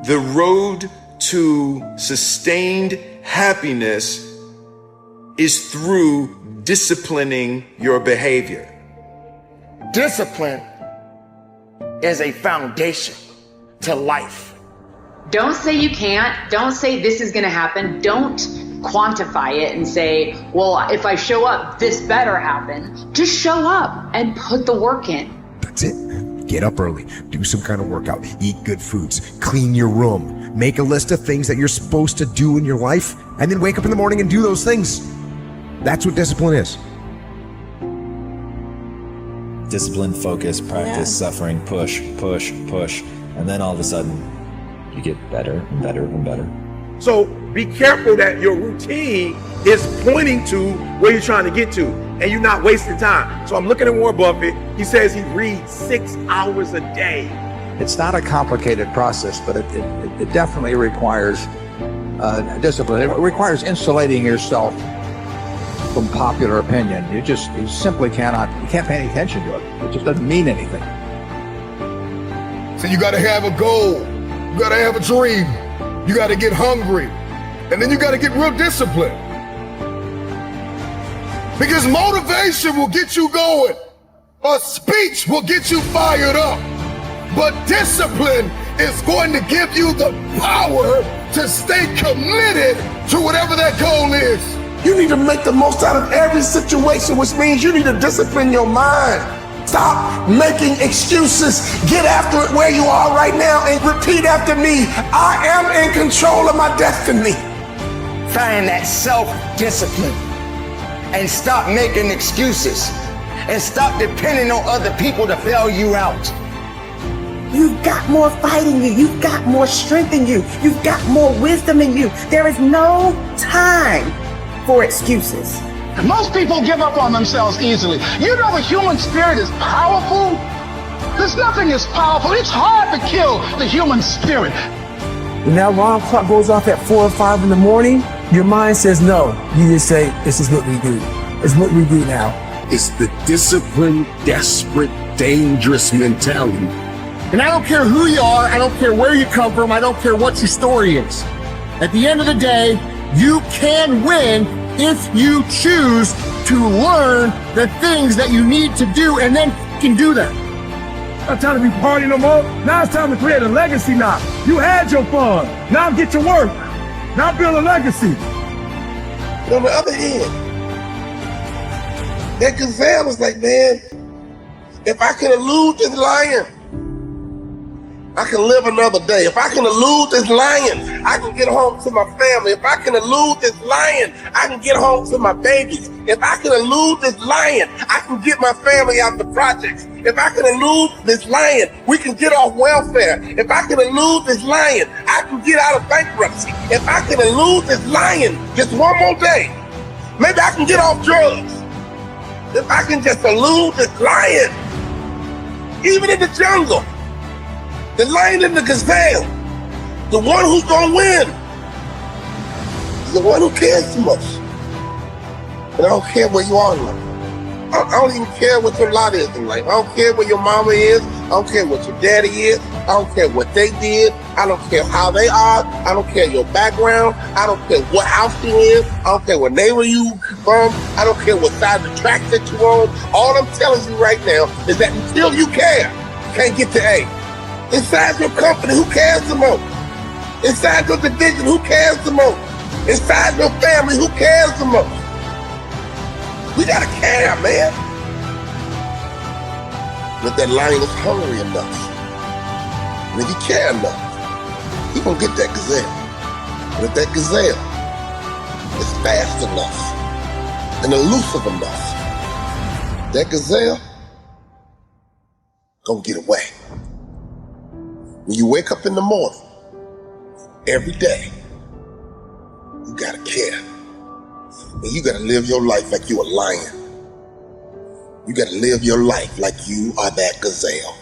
The road to sustained happiness is through disciplining your behavior. Discipline is a foundation to life. Don't say you can't. Don't say this is going to happen. Don't quantify it and say, well, if I show up, this better happen. Just show up and put the work in. That's it. Get up early, do some kind of workout, eat good foods, clean your room, make a list of things that you're supposed to do in your life, and then wake up in the morning and do those things. That's what discipline is. Discipline, focus, practice, suffering, push, push, push. And then all of a sudden, you get better and better and better. So be careful that your routine is pointing to where you're trying to get to and you're not wasting time. So I'm looking at Warren Buffett. He says he reads 6 hours a day. It's not a complicated process, but it definitely requires discipline. It requires insulating yourself from popular opinion. You simply you can't pay any attention to it. It just doesn't mean anything. So you gotta have a goal. You gotta have a dream. You gotta get hungry. And then you gotta get real disciplined. Because motivation will get you going. A speech will get you fired up. But discipline is going to give you the power to stay committed to whatever that goal is. You need to make the most out of every situation, which means you need to discipline your mind. Stop making excuses. Get after it where you are right now and repeat after me. I am in control of my destiny. Find that self-discipline and stop making excuses and stop depending on other people to bail you out. You've got more fight in you. You've got more strength in you. You've got more wisdom in you. There is no time for excuses. Most people give up on themselves easily. You know the human spirit is powerful. There's nothing as powerful. It's hard to kill the human spirit. When that alarm clock goes off at 4 or 5 in the morning, your mind says no. You just say, this is what we do. It's what we do now. It's the disciplined, desperate, dangerous mentality. And I don't care who you are, I don't care where you come from, I don't care what your story is. At the end of the day, you can win if you choose to learn the things that you need to do and then can do them. Not time to be partying no more. Now it's time to create a legacy now. You had your fun. Now get to work. Now build a legacy. But on the other hand, that gazelle is like, man, if I could elude this lion, I can live another day. If I can elude this lion, I can get home to my family. If I can elude this lion, I can get home to my babies. If I can elude this lion, I can get my family out the projects. If I can elude this lion, we can get off welfare. If I can elude this lion, I can get out of bankruptcy. If I can elude this lion just one more day, maybe I can get off drugs. If I can just elude this lion, even in the jungle, the lion and the gazelle, the one who's gonna win is the one who cares the most. And I don't care where you are in life. I don't even care what your lot is in life. I don't care where your mama is. I don't care what your daddy is. I don't care what they did. I don't care how they are. I don't care your background. I don't care what house you in. I don't care what neighbor you from. I don't care what side of the track that you on. All I'm telling you right now is that until you care, you can't get to A. Inside your company, who cares the most? Inside your division, who cares the most? Inside your family, who cares the most? We gotta care, man. But that lion is hungry enough. And if he care enough, he gonna get that gazelle. And if that gazelle is fast enough and elusive enough, that gazelle gonna get away. When you wake up in the morning, every day, you gotta care. And you gotta live your life like you a lion. You gotta live your life like you are that gazelle.